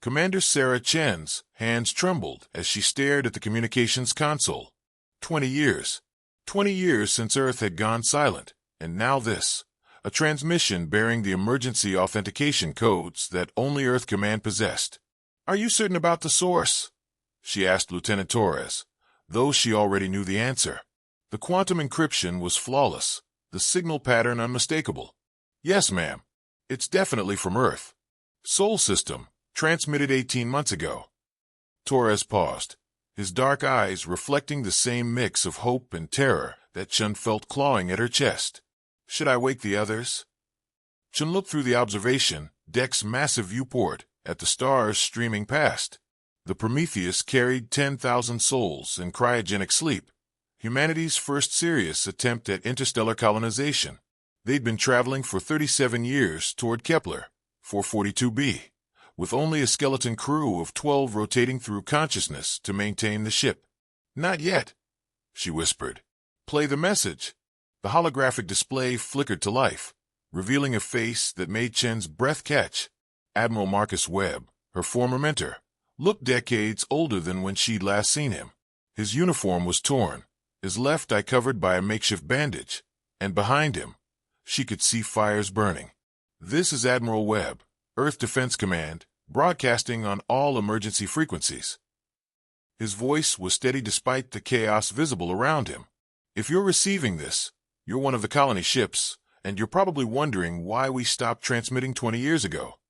Commander Sarah Chen's hands trembled as she stared at the communications console. 20 years. 20 years since Earth had gone silent, and now this. A transmission bearing the emergency authentication codes that only Earth Command possessed. "Are you certain about the source?" she asked Lieutenant Torres, though she already knew the answer. The quantum encryption was flawless, the signal pattern unmistakable. "Yes, ma'am. It's definitely from Earth. Sol system, transmitted 18 months ago." Torres paused, his dark eyes reflecting the same mix of hope and terror that Chen felt clawing at her chest. "Should I wake the others?" Chen looked through the observation deck's massive viewport at the stars streaming past. The Prometheus carried 10,000 souls in cryogenic sleep, humanity's first serious attempt at interstellar colonization. They'd been traveling for 37 years toward Kepler, 442b, with only a skeleton crew of 12 rotating through consciousness to maintain the ship. "Not yet," she whispered. "Play the message." The holographic display flickered to life, revealing a face that made Chen's breath catch. Admiral Marcus Webb, her former mentor, looked decades older than when she'd last seen him. His uniform was torn, his left eye covered by a makeshift bandage, and behind him, she could see fires burning. "This is Admiral Webb, Earth Defense Command, broadcasting on all emergency frequencies." His voice was steady despite the chaos visible around him. "If you're receiving this, you're one of the colony ships, and you're probably wondering why we stopped transmitting 20 years ago."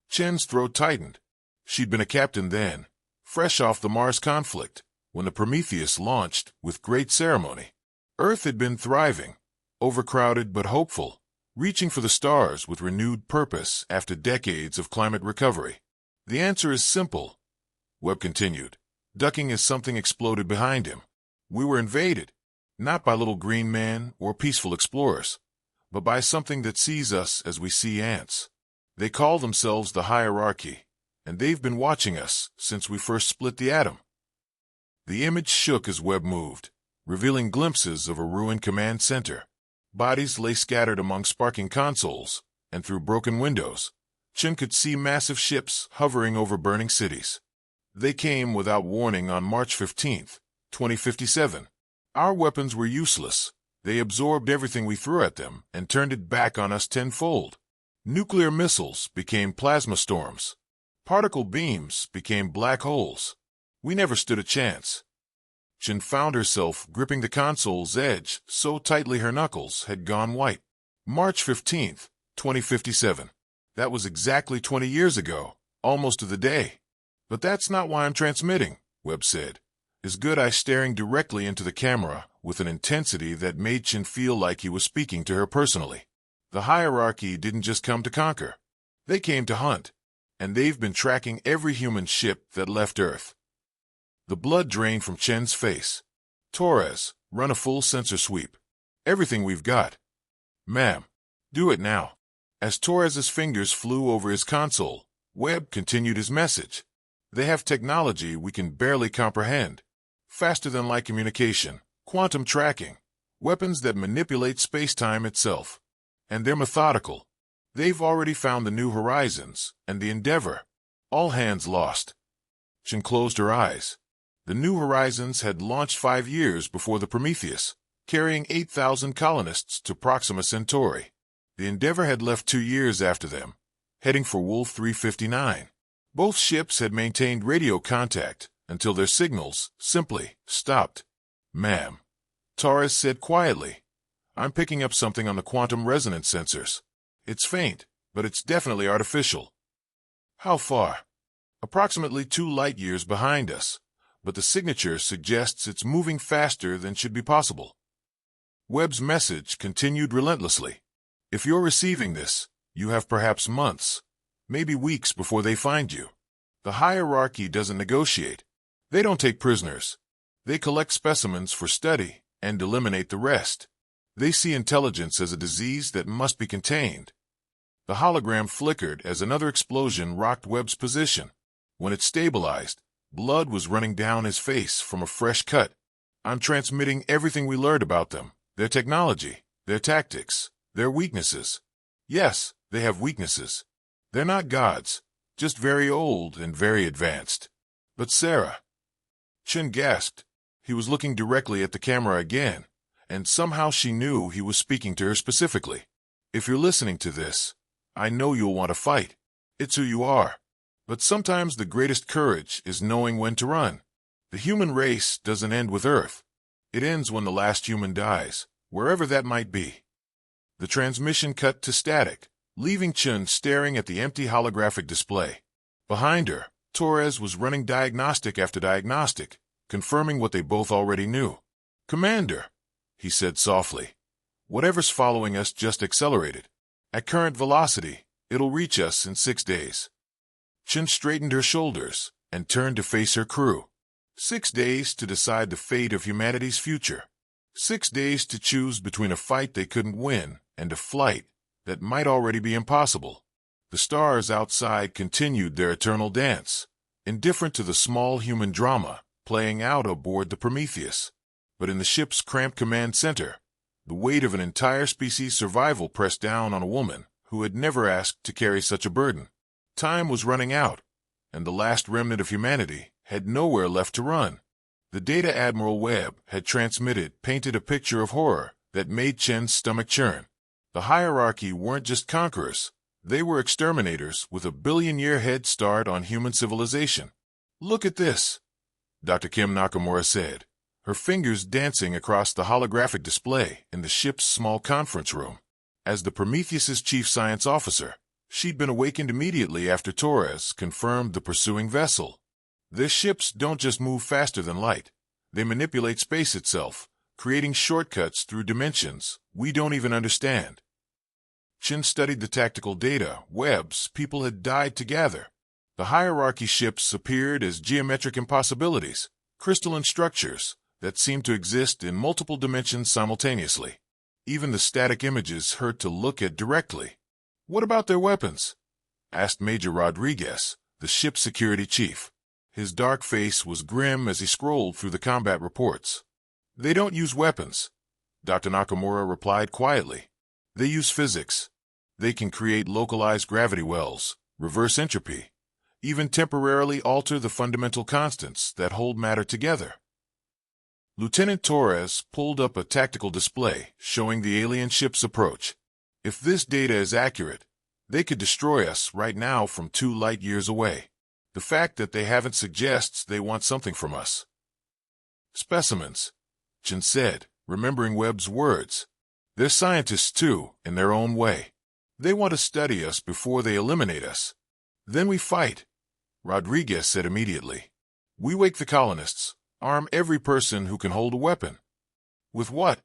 Chen's throat tightened. She'd been a captain then, fresh off the Mars conflict, when the Prometheus launched with great ceremony. Earth had been thriving, overcrowded but hopeful, reaching for the stars with renewed purpose after decades of climate recovery. "The answer is simple," Webb continued, ducking as something exploded behind him. "We were invaded, not by little green men or peaceful explorers, but by something that sees us as we see ants. They call themselves the hierarchy, and they've been watching us since we first split the atom." The image shook as Webb moved, revealing glimpses of a ruined command center. Bodies lay scattered among sparking consoles, and through broken windows, Chen could see massive ships hovering over burning cities. They came without warning on March 15th, 2057. Our weapons were useless. They absorbed everything we threw at them and turned it back on us tenfold. Nuclear missiles became plasma storms. Particle beams became black holes. We never stood a chance. Chen found herself gripping the console's edge so tightly her knuckles had gone white. March 15th, 2057. That was exactly 20 years ago, almost to the day. "But that's not why I'm transmitting," Webb said, his good eye staring directly into the camera with an intensity that made Chen feel like he was speaking to her personally. "The hierarchy didn't just come to conquer. They came to hunt, and they've been tracking every human ship that left Earth." The blood drained from Chen's face. "Torres, run a full sensor sweep. Everything we've got." "Ma'am." "Do it now." As Torres's fingers flew over his console, Webb continued his message. "They have technology we can barely comprehend. Faster than light communication, quantum tracking, weapons that manipulate space-time itself. And they're methodical. They've already found the New Horizons and the Endeavor. All hands lost." Chen closed her eyes. The New Horizons had launched 5 years before the Prometheus, carrying 8,000 colonists to Proxima Centauri. The Endeavor had left 2 years after them, heading for Wolf 359. Both ships had maintained radio contact until their signals simply stopped. "Ma'am," Torres said quietly, "I'm picking up something on the quantum resonance sensors. It's faint, but it's definitely artificial." "How far?" "Approximately 2 light years behind us, but the signature suggests it's moving faster than should be possible." Webb's message continued relentlessly. "If you're receiving this, you have perhaps months, maybe weeks before they find you. The hierarchy doesn't negotiate. They don't take prisoners. They collect specimens for study and eliminate the rest. They see intelligence as a disease that must be contained." The hologram flickered as another explosion rocked Webb's position. When it stabilized, blood was running down his face from a fresh cut. "I'm transmitting everything we learned about them, their technology, their tactics, their weaknesses. Yes, they have weaknesses. They're not gods. just very old and very advanced. But Sarah, Chen gasped. He was looking directly at the camera again, and somehow she knew he was speaking to her specifically. If you're listening to this, I know you'll want to fight. It's who you are. But sometimes the greatest courage is knowing when to run. The human race doesn't end with Earth. It ends when the last human dies, wherever that might be. The transmission cut to static, leaving Chen staring at the empty holographic display. Behind her, Torres was running diagnostic after diagnostic, confirming what they both already knew. "Commander," he said softly, "whatever's following us just accelerated. At current velocity, it'll reach us in 6 days." Chen straightened her shoulders and turned to face her crew. 6 days to decide the fate of humanity's future. 6 days to choose between a fight they couldn't win and a flight that might already be impossible. The stars outside continued their eternal dance, indifferent to the small human drama playing out aboard the Prometheus. But in the ship's cramped command center, the weight of an entire species' survival pressed down on a woman who had never asked to carry such a burden. Time was running out, and the last remnant of humanity had nowhere left to run. The data Admiral Webb had painted a picture of horror that made Chen's stomach churn. The hierarchy weren't just conquerors. They were exterminators with a billion-year head start on human civilization. "Look at this," Dr. Kim Nakamura said, her fingers dancing across the holographic display in the ship's small conference room. As the Prometheus's chief science officer, she'd been awakened immediately after Torres confirmed the pursuing vessel. Their ships don't just move faster than light. They manipulate space itself, creating shortcuts through dimensions we don't even understand. Chen studied the tactical data Webb's people had died to gather. The hierarchy ships appeared as geometric impossibilities, crystalline structures that seemed to exist in multiple dimensions simultaneously. Even the static images hurt to look at directly. "What about their weapons?" asked Major Rodriguez, the ship's security chief. His dark face was grim as he scrolled through the combat reports. "They don't use weapons," Dr. Nakamura replied quietly. "They use physics. They can create localized gravity wells, reverse entropy, even temporarily alter the fundamental constants that hold matter together." Lieutenant Torres pulled up a tactical display showing the alien ship's approach. "If this data is accurate, they could destroy us right now from 2 light years away. The fact that they haven't suggests they want something from us." "Specimens," Chen said, remembering Webb's words. "They're scientists, too, in their own way. They want to study us before they eliminate us. Then we fight," Rodriguez said immediately. "We wake the colonists, arm every person who can hold a weapon." "With what?"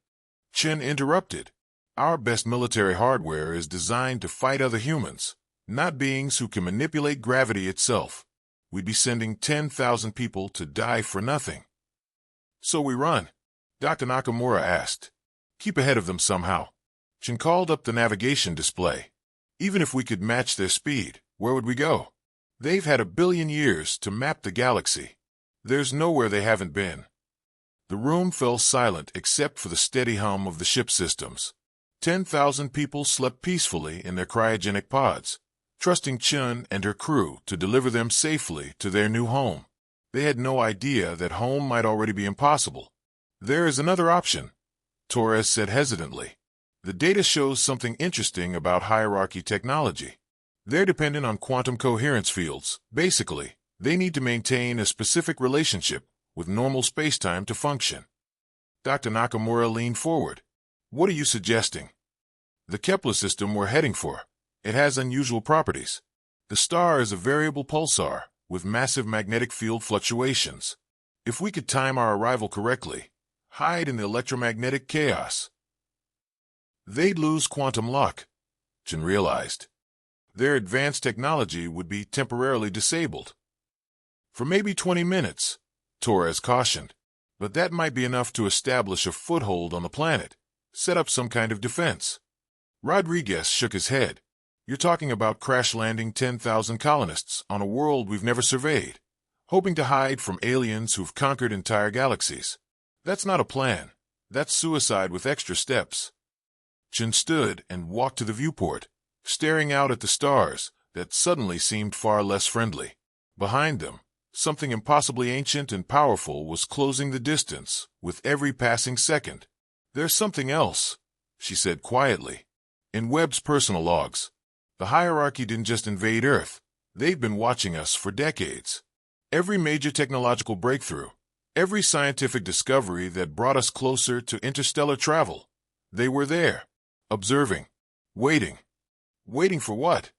Chen interrupted. "Our best military hardware is designed to fight other humans, not beings who can manipulate gravity itself. We'd be sending 10,000 people to die for nothing." "So we run?" Dr. Nakamura asked. "Keep ahead of them somehow." Chen called up the navigation display. "Even if we could match their speed, where would we go? They've had 1 billion years to map the galaxy. There's nowhere they haven't been." The room fell silent except for the steady hum of the ship systems. 10,000 people slept peacefully in their cryogenic pods, trusting Chen and her crew to deliver them safely to their new home. They had no idea that home might already be impossible. "There is another option," Torres said hesitantly. "The data shows something interesting about hierarchy technology. They're dependent on quantum coherence fields. Basically, they need to maintain a specific relationship with normal spacetime to function." Dr. Nakamura leaned forward. "What are you suggesting?" "The Kepler system we're heading for. It has unusual properties. The star is a variable pulsar with massive magnetic field fluctuations. If we could time our arrival correctly, hide in the electromagnetic chaos, they'd lose quantum luck," Chen realized. Their advanced technology would be temporarily disabled. "For maybe 20 minutes, Torres cautioned. "But that might be enough to establish a foothold on the planet, set up some kind of defense." Rodriguez shook his head. "You're talking about crash-landing 10,000 colonists on a world we've never surveyed, hoping to hide from aliens who've conquered entire galaxies. That's not a plan. That's suicide with extra steps." Chen stood and walked to the viewport, staring out at the stars that suddenly seemed far less friendly. Behind them, something impossibly ancient and powerful was closing the distance with every passing second. "There's something else," she said quietly. In Webb's personal logs, the hierarchy didn't just invade Earth. They've been watching us for decades. Every major technological breakthrough, every scientific discovery that brought us closer to interstellar travel, they were there, observing, waiting. Waiting for what?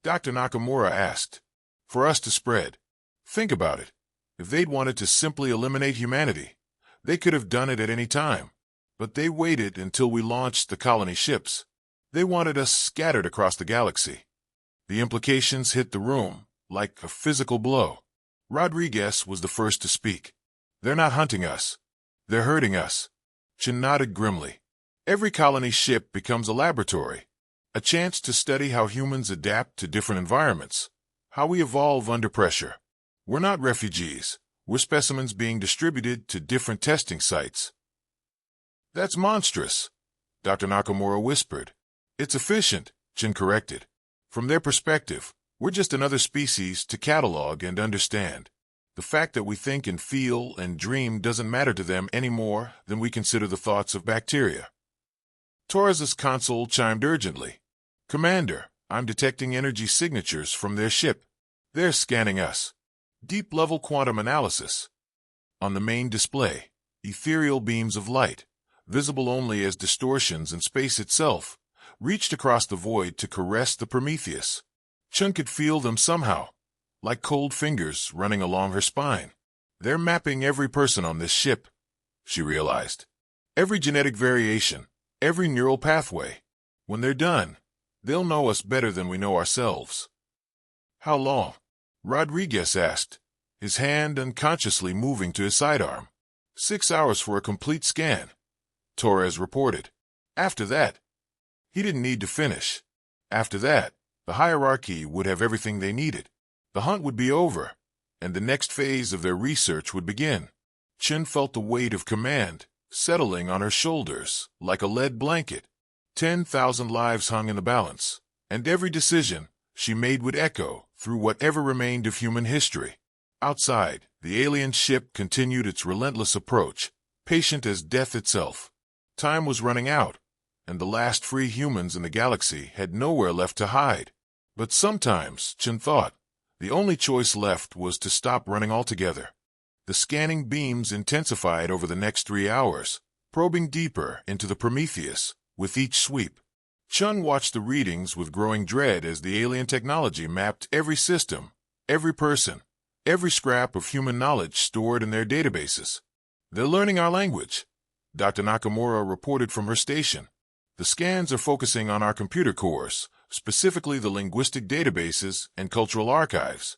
Dr. Nakamura asked. For us to spread. Think about it. If they'd wanted to simply eliminate humanity, they could have done it at any time. But they waited until we launched the colony ships. They wanted us scattered across the galaxy. The implications hit the room like a physical blow. Rodriguez was the first to speak. "They're not hunting us. They're hurting us." Chen nodded grimly. Every colony ship becomes a laboratory, a chance to study how humans adapt to different environments, how we evolve under pressure. We're not refugees. We're specimens being distributed to different testing sites. "That's monstrous," Dr. Nakamura whispered. "It's efficient," Chen corrected. "From their perspective, we're just another species to catalog and understand. The fact that we think and feel and dream doesn't matter to them any more than we consider the thoughts of bacteria." Torres's console chimed urgently. "Commander, I'm detecting energy signatures from their ship. They're scanning us. Deep-level quantum analysis." On the main display, ethereal beams of light, visible only as distortions in space itself, reached across the void to caress the Prometheus. Chen could feel them somehow, like cold fingers running along her spine. "They're mapping every person on this ship," she realized. "Every genetic variation, every neural pathway. When they're done, they'll know us better than we know ourselves." "How long?" Rodriguez asked, his hand unconsciously moving to his sidearm. 6 hours for a complete scan," Torres reported. "After that," he didn't need to finish. "After that, the hierarchy would have everything they needed. The hunt would be over, and the next phase of their research would begin." Chen felt the weight of command settling on her shoulders like a lead blanket. 10,000 lives hung in the balance, and every decision she made would echo through whatever remained of human history. Outside, the alien ship continued its relentless approach, patient as death itself. Time was running out, and the last free humans in the galaxy had nowhere left to hide. But sometimes, Chen thought, the only choice left was to stop running altogether. The scanning beams intensified over the next 3 hours, probing deeper into the Prometheus with each sweep. Chen watched the readings with growing dread as the alien technology mapped every system, every person, every scrap of human knowledge stored in their databases. "They're learning our language," Dr. Nakamura reported from her station. "The scans are focusing on our computer cores, specifically the linguistic databases and cultural archives."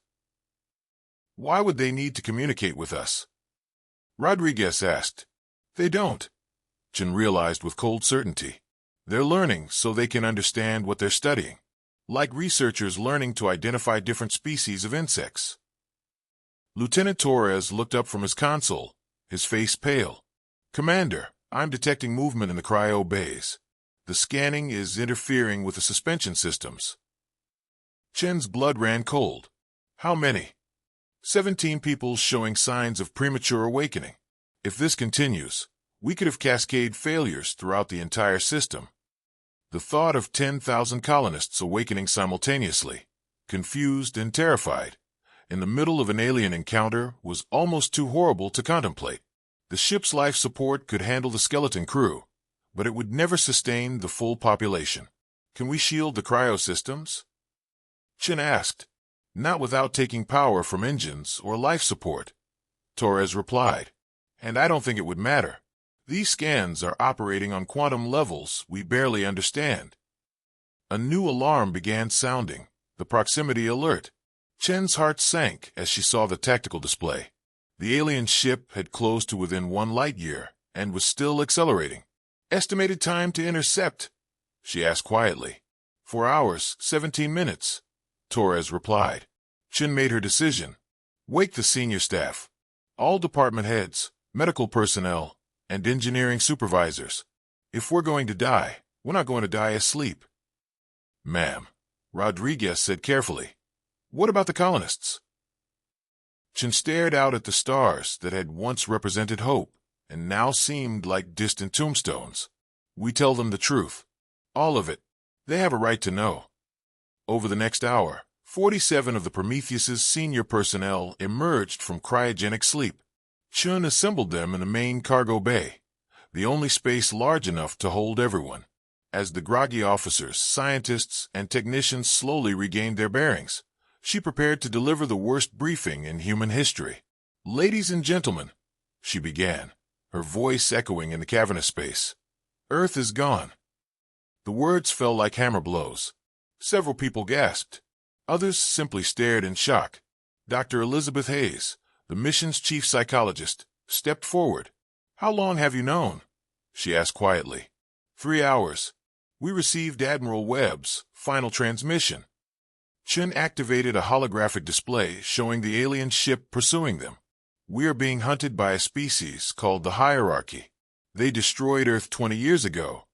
"Why would they need to communicate with us?" Rodriguez asked. "They don't," Chen realized with cold certainty. "They're learning so they can understand what they're studying, like researchers learning to identify different species of insects." Lieutenant Torres looked up from his console, his face pale. "Commander, I'm detecting movement in the cryo bays. The scanning is interfering with the suspension systems." Chen's blood ran cold. "How many?" 17 people showing signs of premature awakening. If this continues, we could have cascade failures throughout the entire system. The thought of 10,000 colonists awakening simultaneously, confused and terrified, in the middle of an alien encounter was almost too horrible to contemplate. The ship's life support could handle the skeleton crew, but it would never sustain the full population. "Can we shield the cryosystems?" Chen asked. "Not without taking power from engines or life support," Torres replied. "And I don't think it would matter. These scans are operating on quantum levels we barely understand." A new alarm began sounding, the proximity alert. Chen's heart sank as she saw the tactical display. The alien ship had closed to within 1 light-year and was still accelerating. "Estimated time to intercept?" she asked quietly. 4 hours, 17 minutes, Torres replied. Chen made her decision. "Wake the senior staff. All department heads, medical personnel, and engineering supervisors. If we're going to die, we're not going to die asleep." "Ma'am," Rodriguez said carefully. What about the colonists? Chen stared out at the stars that had once represented hope and now seemed like distant tombstones. We tell them the truth. All of it. They have a right to know. Over the next hour, 47 of the Prometheus's senior personnel emerged from cryogenic sleep. Chun assembled them in the main cargo bay, the only space large enough to hold everyone. As the groggy officers, scientists, and technicians slowly regained their bearings, she prepared to deliver the worst briefing in human history. Ladies and gentlemen, she began, her voice echoing in the cavernous space. Earth is gone. The words fell like hammer blows. Several people gasped. Others simply stared in shock. Dr. Elizabeth Hayes, the mission's chief psychologist, stepped forward. How long have you known? She asked quietly. 3 hours. We received Admiral Webb's final transmission. Chen activated a holographic display showing the alien ship pursuing them. We are being hunted by a species called the Hierarchy. They destroyed Earth 20 years ago,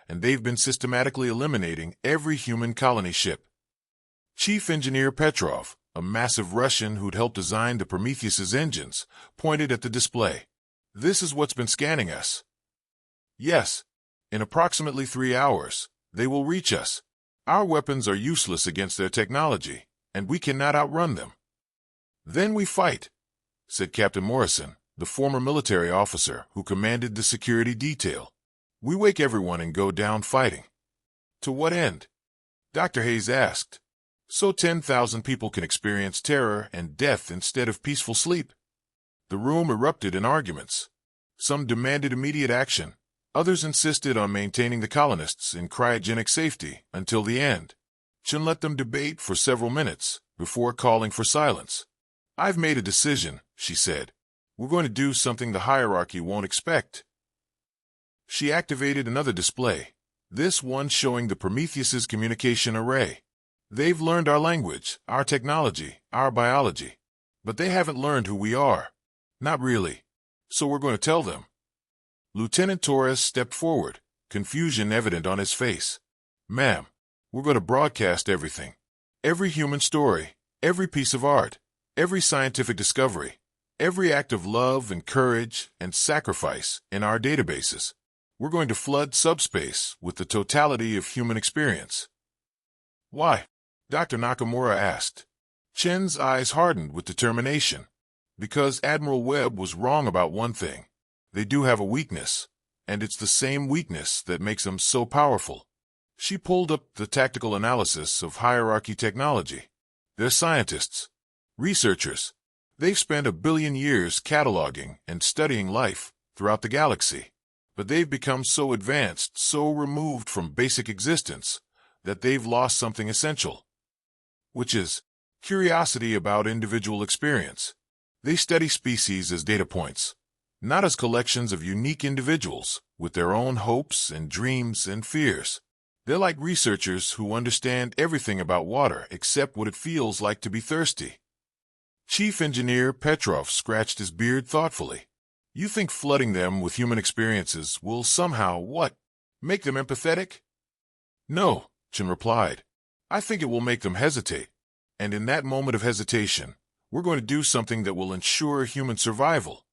and they've been systematically eliminating every human colony ship. Chief Engineer Petrov, a massive Russian who'd helped design the Prometheus's engines, pointed at the display. This is what's been scanning us. Yes, in approximately 3 hours, they will reach us. Our weapons are useless against their technology, and we cannot outrun them. Then we fight, said Captain Morrison, the former military officer who commanded the security detail. We wake everyone and go down fighting. To what end? Dr. Hayes asked. So 10,000 people can experience terror and death instead of peaceful sleep. The room erupted in arguments. Some demanded immediate action. Others insisted on maintaining the colonists in cryogenic safety until the end. Chen let them debate for several minutes before calling for silence. I've made a decision, she said. We're going to do something the Hierarchy won't expect. She activated another display, this one showing the Prometheus's communication array. They've learned our language, our technology, our biology, but they haven't learned who we are. Not really. So we're going to tell them. Lieutenant Torres stepped forward, confusion evident on his face. Ma'am, we're going to broadcast everything. Every human story, every piece of art, every scientific discovery, every act of love and courage and sacrifice in our databases. We're going to flood subspace with the totality of human experience. Why? Dr. Nakamura asked. Chen's eyes hardened with determination. Because Admiral Webb was wrong about one thing. They do have a weakness, and it's the same weakness that makes them so powerful. She pulled up the tactical analysis of hierarchy technology. They're scientists, researchers. They've spent 1 billion years cataloging and studying life throughout the galaxy. But they've become so advanced, so removed from basic existence, that they've lost something essential, which is curiosity about individual experience. They study species as data points, not as collections of unique individuals with their own hopes and dreams and fears. They're like researchers who understand everything about water except what it feels like to be thirsty. Chief Engineer Petrov scratched his beard thoughtfully. You think flooding them with human experiences will somehow, what, make them empathetic? No, Chen replied. I think it will make them hesitate. And in that moment of hesitation, we're going to do something that will ensure human survival.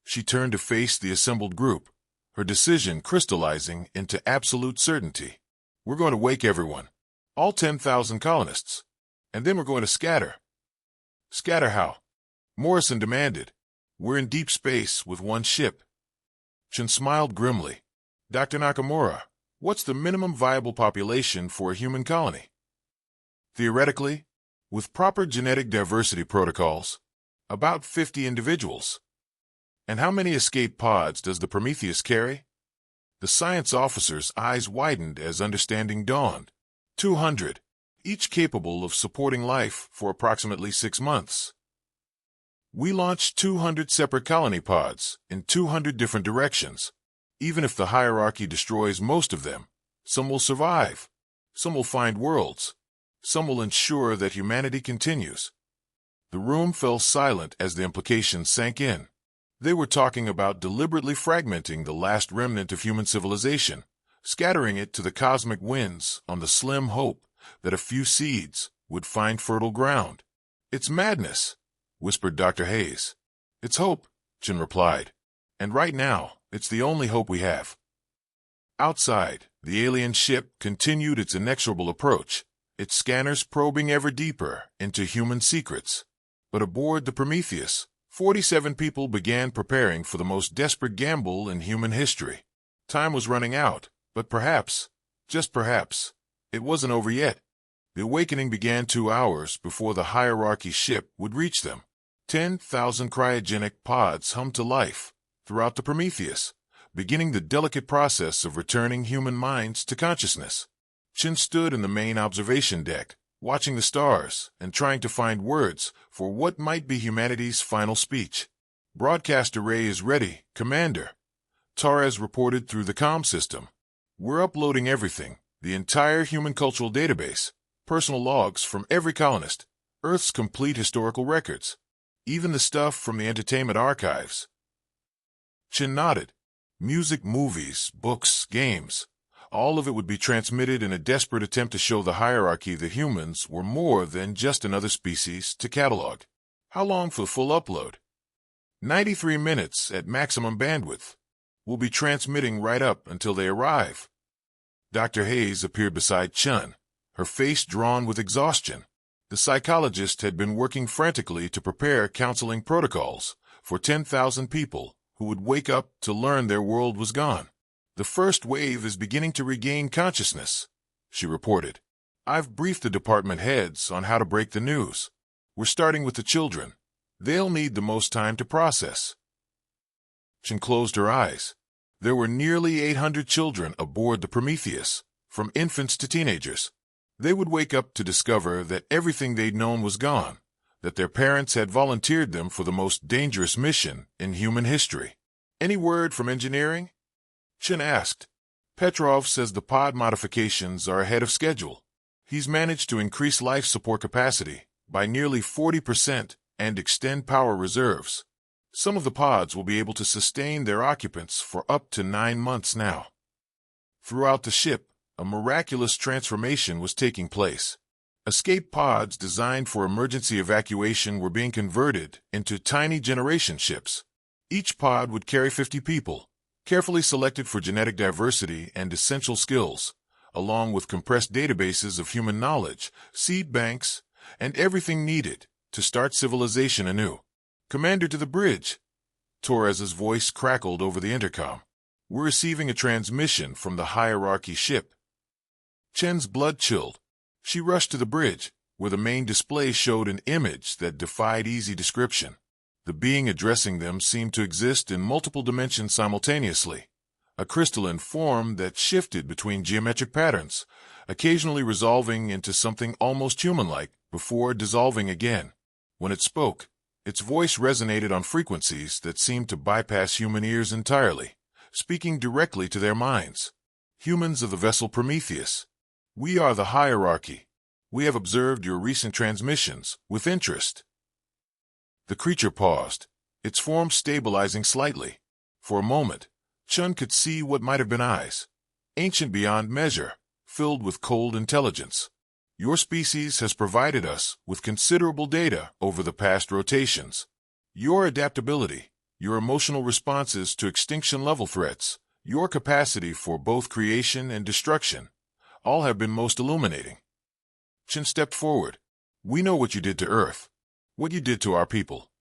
She turned to face the assembled group, her decision crystallizing into absolute certainty. We're going to wake everyone, all 10,000 colonists, and then we're going to scatter. Scatter how? Morrison demanded. We're in deep space with one ship. Chen smiled grimly. Dr. Nakamura, what's the minimum viable population for a human colony? Theoretically, with proper genetic diversity protocols, about 50 individuals. And how many escape pods does the Prometheus carry? The science officer's eyes widened as understanding dawned. 200, each capable of supporting life for approximately 6 months. We launched 200 separate colony pods in 200 different directions. Even if the hierarchy destroys most of them, some will survive. Some will find worlds. Some will ensure that humanity continues. The room fell silent as the implications sank in. They were talking about deliberately fragmenting the last remnant of human civilization, scattering it to the cosmic winds on the slim hope that a few seeds would find fertile ground. "It's madness," whispered Dr. Hayes. "It's hope," Chen replied. "And right now, it's the only hope we have." Outside, the alien ship continued its inexorable approach, its scanners probing ever deeper into human secrets. But aboard the Prometheus, 47 people began preparing for the most desperate gamble in human history. Time was running out, but perhaps, just perhaps, it wasn't over yet. The awakening began 2 hours before the hierarchy ship would reach them. 10,000 cryogenic pods hummed to life throughout the Prometheus, beginning the delicate process of returning human minds to consciousness. Chen stood in the main observation deck, watching the stars and trying to find words for what might be humanity's final speech. "Broadcast array is ready, Commander," Torres reported through the comm system. "We're uploading everything, the entire human cultural database, personal logs from every colonist, Earth's complete historical records, even the stuff from the entertainment archives." Chen nodded. Music, movies, books, games, all of it would be transmitted in a desperate attempt to show the hierarchy that humans were more than just another species to catalog. "How long for the full upload?" 93 minutes at maximum bandwidth. "We'll be transmitting right up until they arrive." Dr. Hayes appeared beside Chen, her face drawn with exhaustion. The psychologist had been working frantically to prepare counseling protocols for 10,000 people who would wake up to learn their world was gone. "The first wave is beginning to regain consciousness," she reported. "I've briefed the department heads on how to break the news. We're starting with the children. They'll need the most time to process." Chen closed her eyes. There were nearly 800 children aboard the Prometheus, from infants to teenagers. They would wake up to discover that everything they'd known was gone, that their parents had volunteered them for the most dangerous mission in human history. "Any word from engineering?" Chen asked. "Petrov says the pod modifications are ahead of schedule. He's managed to increase life support capacity by nearly 40% and extend power reserves. Some of the pods will be able to sustain their occupants for up to 9 months now." Throughout the ship, a miraculous transformation was taking place. Escape pods designed for emergency evacuation were being converted into tiny generation ships. Each pod would carry 50 people, carefully selected for genetic diversity and essential skills, along with compressed databases of human knowledge, seed banks, and everything needed to start civilization anew. "Commander to the bridge." Torres's voice crackled over the intercom. "We're receiving a transmission from the hierarchy ship." Chen's blood chilled. She rushed to the bridge, where the main display showed an image that defied easy description. The being addressing them seemed to exist in multiple dimensions simultaneously, a crystalline form that shifted between geometric patterns, occasionally resolving into something almost human-like before dissolving again. When it spoke, its voice resonated on frequencies that seemed to bypass human ears entirely, speaking directly to their minds. "Humans of the vessel Prometheus, we are the hierarchy. We have observed your recent transmissions with interest." The creature paused, its form stabilizing slightly. For a moment, Chun could see what might have been eyes, ancient beyond measure, filled with cold intelligence. "Your species has provided us with considerable data over the past rotations. Your adaptability, your emotional responses to extinction-level threats, your capacity for both creation and destruction, all have been most illuminating." Chin stepped forward. "We know what you did to Earth, what you did to our people.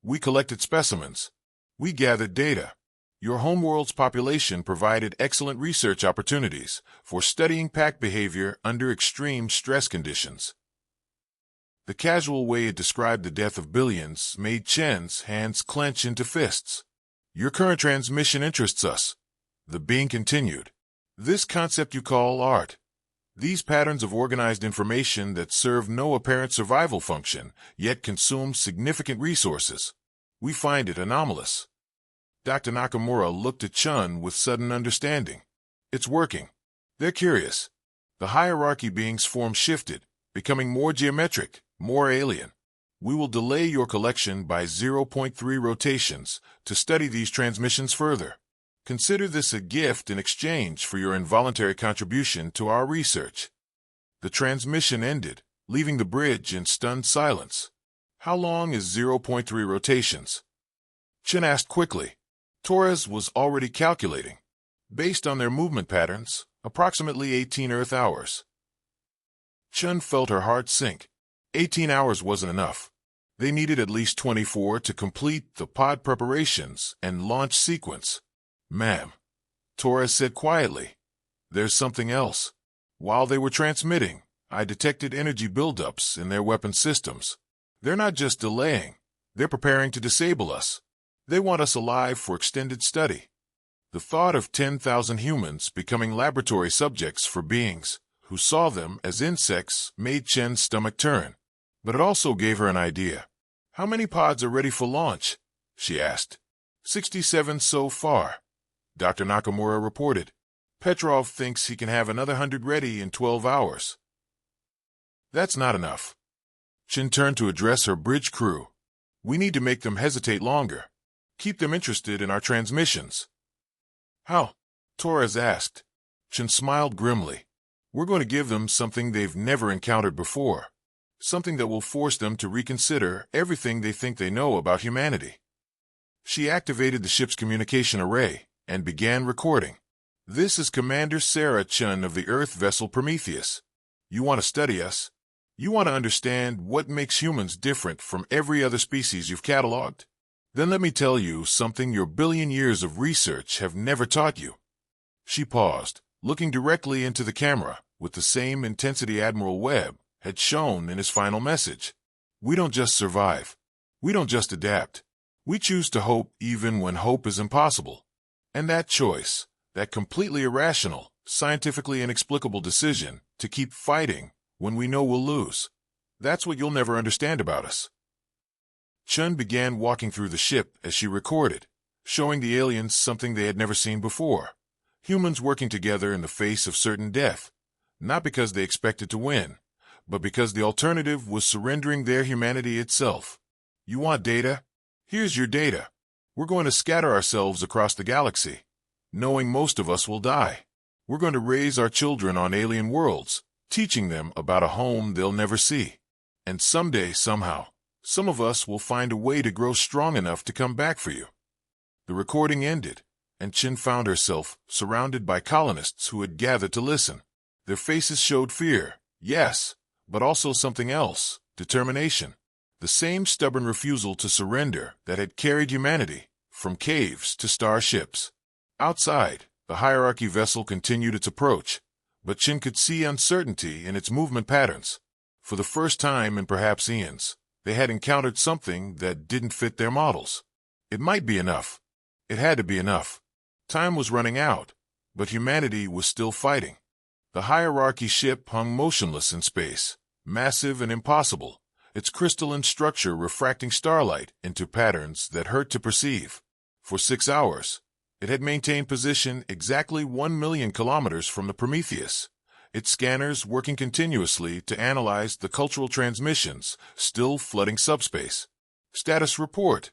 We collected specimens. We gathered data. Your homeworld's population provided excellent research opportunities for studying pack behavior under extreme stress conditions." The casual way it described the death of billions made Chen's hands clench into fists. "Your current transmission interests us," the being continued. "This concept you call art. These patterns of organized information that serve no apparent survival function, yet consume significant resources. We find it anomalous." Dr. Nakamura looked at Chun with sudden understanding. "It's working. They're curious." The hierarchy being's form shifted, becoming more geometric, more alien. "We will delay your collection by 0.3 rotations to study these transmissions further. Consider this a gift in exchange for your involuntary contribution to our research." The transmission ended, leaving the bridge in stunned silence. How long is 0.3 rotations? Chen asked quickly. Torres was already calculating. Based on their movement patterns, approximately 18 Earth hours. Chen felt her heart sink. 18 hours wasn't enough. They needed at least 24 to complete the pod preparations and launch sequence. Ma'am, Torres said quietly. There's something else. While they were transmitting, I detected energy buildups in their weapon systems. They're not just delaying, they're preparing to disable us. They want us alive for extended study. The thought of 10,000 humans becoming laboratory subjects for beings who saw them as insects made Chen's stomach turn. But it also gave her an idea. How many pods are ready for launch? She asked. 67 so far, Dr. Nakamura reported. Petrov thinks he can have another 100 ready in 12 hours. That's not enough. Chen turned to address her bridge crew. We need to make them hesitate longer. Keep them interested in our transmissions. How? Torres asked. Chen smiled grimly. We're going to give them something they've never encountered before. Something that will force them to reconsider everything they think they know about humanity. She activated the ship's communication array and began recording. This is Commander Sarah Chen of the Earth vessel Prometheus. You want to study us? You want to understand what makes humans different from every other species you've cataloged? Then let me tell you something your billion years of research have never taught you. She paused, looking directly into the camera with the same intensity Admiral Webb had shown in his final message. We don't just survive. We don't just adapt. We choose to hope even when hope is impossible. And that choice, that completely irrational, scientifically inexplicable decision to keep fighting when we know we'll lose, that's what you'll never understand about us. Chen began walking through the ship as she recorded, showing the aliens something they had never seen before. Humans working together in the face of certain death, not because they expected to win, but because the alternative was surrendering their humanity itself. You want data? Here's your data. We're going to scatter ourselves across the galaxy, knowing most of us will die. We're going to raise our children on alien worlds, teaching them about a home they'll never see. And someday, somehow, some of us will find a way to grow strong enough to come back for you. The recording ended, and Chen found herself surrounded by colonists who had gathered to listen. Their faces showed fear, yes, but also something else, determination. The same stubborn refusal to surrender that had carried humanity from caves to starships. Outside, the hierarchy vessel continued its approach, but Chen could see uncertainty in its movement patterns. For the first time in perhaps eons, they had encountered something that didn't fit their models. It might be enough. It had to be enough. Time was running out, but humanity was still fighting. The hierarchy ship hung motionless in space, massive and impossible, its crystalline structure refracting starlight into patterns that hurt to perceive. For 6 hours, it had maintained position exactly 1 million kilometers from the Prometheus, its scanners working continuously to analyze the cultural transmissions still flooding subspace. Status report,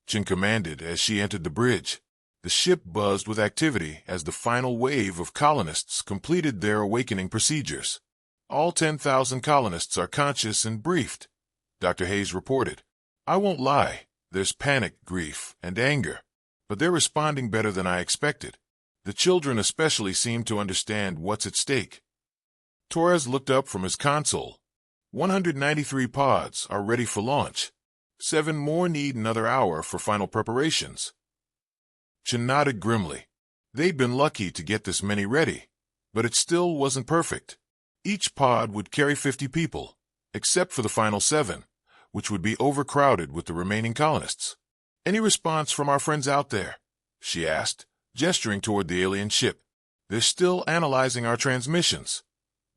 Chen commanded as she entered the bridge. The ship buzzed with activity as the final wave of colonists completed their awakening procedures. All 10,000 colonists are conscious and briefed, Dr. Hayes reported. I won't lie, there's panic, grief, and anger, but they're responding better than I expected. The children especially seem to understand what's at stake. Torres looked up from his console. 193 pods are ready for launch. 7 more need another hour for final preparations. Chen nodded grimly. They'd been lucky to get this many ready, but it still wasn't perfect. Each pod would carry 50 people, except for the final 7, which would be overcrowded with the remaining colonists. Any response from our friends out there? She asked, gesturing toward the alien ship. They're still analyzing our transmissions,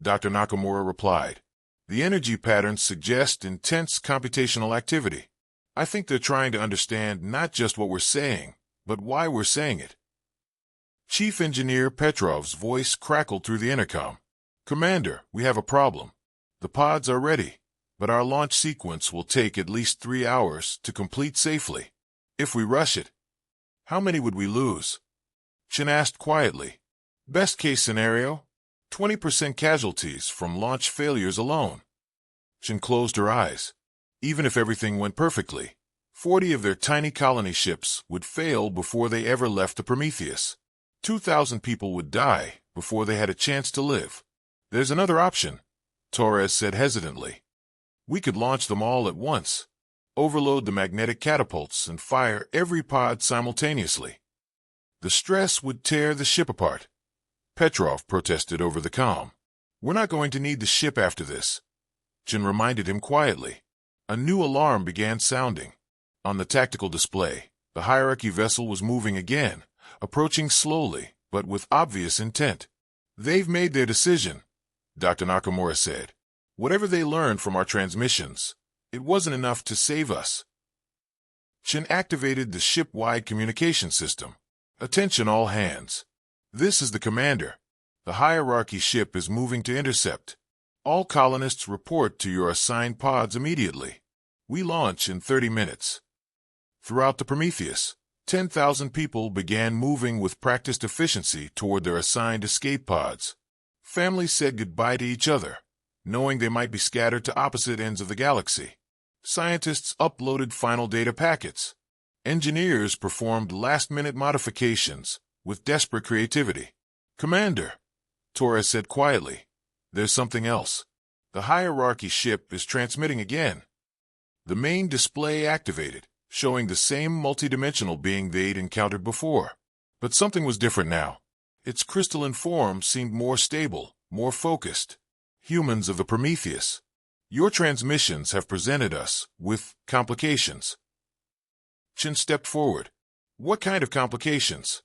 Dr. Nakamura replied. The energy patterns suggest intense computational activity. I think they're trying to understand not just what we're saying, but why we're saying it. Chief Engineer Petrov's voice crackled through the intercom. Commander, we have a problem. The pods are ready, but our launch sequence will take at least 3 hours to complete safely. If we rush it, how many would we lose? Chen asked quietly. Best case scenario? 20% casualties from launch failures alone. Chen closed her eyes. Even if everything went perfectly, 40 of their tiny colony ships would fail before they ever left the Prometheus. 2,000 people would die before they had a chance to live. There's another option, Torres said hesitantly. We could launch them all at once, overload the magnetic catapults, and fire every pod simultaneously. The stress would tear the ship apart. Petrov protested over the comm. We're not going to need the ship after this, Chen reminded him quietly. A new alarm began sounding. On the tactical display, the hierarchy vessel was moving again, approaching slowly, but with obvious intent. They've made their decision, Dr. Nakamura said. Whatever they learned from our transmissions, it wasn't enough to save us. Chen activated the ship-wide communication system. Attention all hands. This is the commander. The hierarchy ship is moving to intercept. All colonists report to your assigned pods immediately. We launch in 30 minutes. Throughout the Prometheus, 10,000 people began moving with practiced efficiency toward their assigned escape pods. Families said goodbye to each other, knowing they might be scattered to opposite ends of the galaxy. Scientists uploaded final data packets. Engineers performed last-minute modifications with desperate creativity. Commander, Torres said quietly, there's something else. The hierarchy ship is transmitting again. The main display activated, showing the same multidimensional being they'd encountered before. But something was different now. Its crystalline form seemed more stable, more focused. Humans of the Prometheus, your transmissions have presented us with complications. Chen stepped forward. What kind of complications?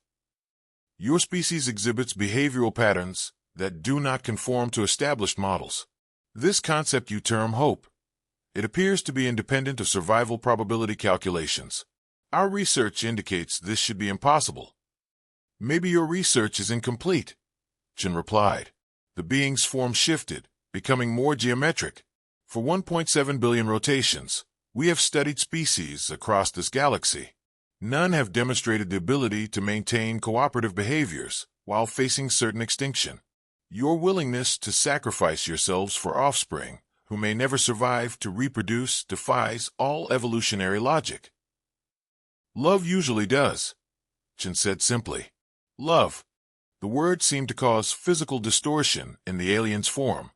Your species exhibits behavioral patterns that do not conform to established models. This concept you term hope. It appears to be independent of survival probability calculations. Our research indicates this should be impossible. Maybe your research is incomplete, Chen replied. The being's form shifted, becoming more geometric. For 1.7 billion rotations, we have studied species across this galaxy. None have demonstrated the ability to maintain cooperative behaviors while facing certain extinction. Your willingness to sacrifice yourselves for offspring who may never survive to reproduce defies all evolutionary logic. Love usually does, Chen said simply. Love. The word seemed to cause physical distortion in the alien's form,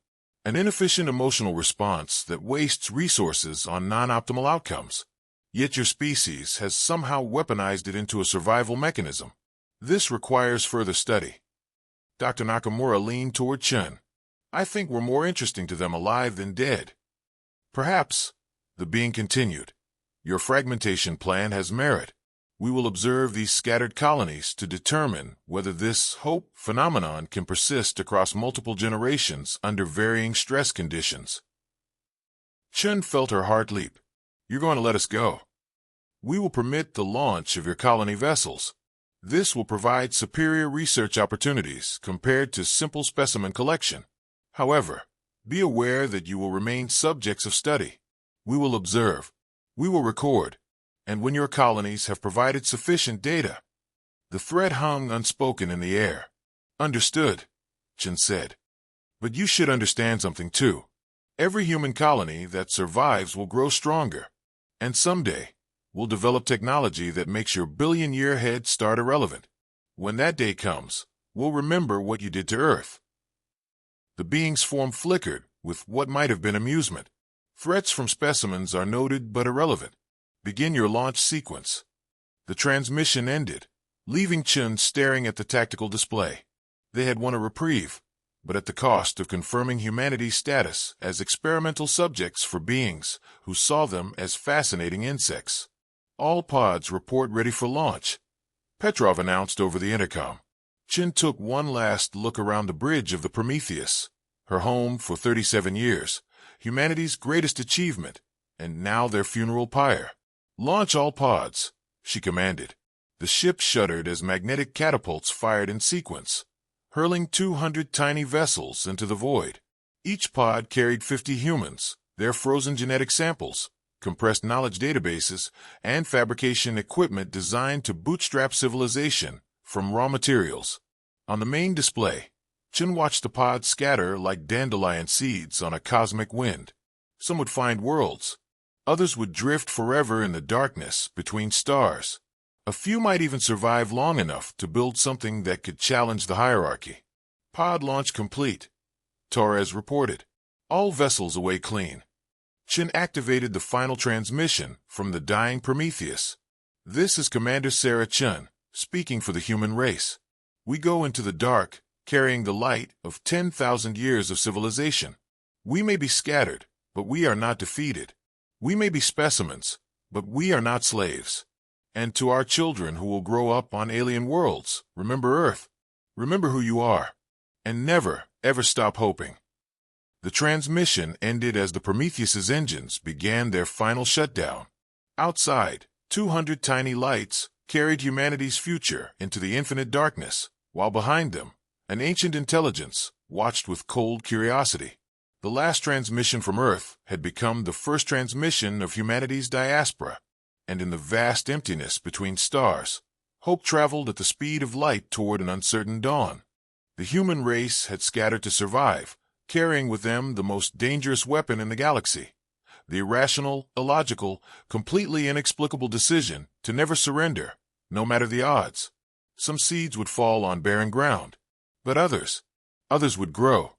an inefficient emotional response that wastes resources on non-optimal outcomes. Yet your species has somehow weaponized it into a survival mechanism. This requires further study. Dr. Nakamura leaned toward Chen. I think we're more interesting to them alive than dead. Perhaps, the being continued. Your fragmentation plan has merit. We will observe these scattered colonies to determine whether this hope phenomenon can persist across multiple generations under varying stress conditions. Chen felt her heart leap. You're going to let us go. We will permit the launch of your colony vessels. This will provide superior research opportunities compared to simple specimen collection. However, be aware that you will remain subjects of study. We will observe. We will record. And when your colonies have provided sufficient data. The threat hung unspoken in the air. Understood, Chen said. But you should understand something too. Every human colony that survives will grow stronger. And someday, we'll develop technology that makes your billion-year head start irrelevant. When that day comes, we'll remember what you did to Earth. The being's form flickered with what might have been amusement. Threats from specimens are noted but irrelevant. Begin your launch sequence. The transmission ended, leaving Chen staring at the tactical display. They had won a reprieve, but at the cost of confirming humanity's status as experimental subjects for beings who saw them as fascinating insects. All pods report ready for launch, Petrov announced over the intercom. Chen took one last look around the bridge of the Prometheus, her home for 37 years, humanity's greatest achievement, and now their funeral pyre. Launch all pods, she commanded. The ship shuddered as magnetic catapults fired in sequence, hurling 200 tiny vessels into the void. Each pod carried 50 humans, their frozen genetic samples, compressed knowledge databases, and fabrication equipment designed to bootstrap civilization from raw materials. On the main display, Chen watched the pods scatter like dandelion seeds on a cosmic wind. Some would find worlds. Others would drift forever in the darkness between stars. A few might even survive long enough to build something that could challenge the hierarchy. Pod launch complete, Torres reported. All vessels away clean. Chen activated the final transmission from the dying Prometheus. This is Commander Sarah Chen, speaking for the human race. We go into the dark, carrying the light of 10,000 years of civilization. We may be scattered, but we are not defeated. We may be specimens, but we are not slaves. And to our children who will grow up on alien worlds, remember Earth. Remember who you are. And never, ever stop hoping. The transmission ended as the Prometheus's engines began their final shutdown. Outside, 200 tiny lights carried humanity's future into the infinite darkness, while behind them, an ancient intelligence watched with cold curiosity. The last transmission from Earth had become the first transmission of humanity's diaspora, and in the vast emptiness between stars, hope traveled at the speed of light toward an uncertain dawn. The human race had scattered to survive, carrying with them the most dangerous weapon in the galaxy, the irrational, illogical, completely inexplicable decision to never surrender, no matter the odds. Some seeds would fall on barren ground, but others would grow.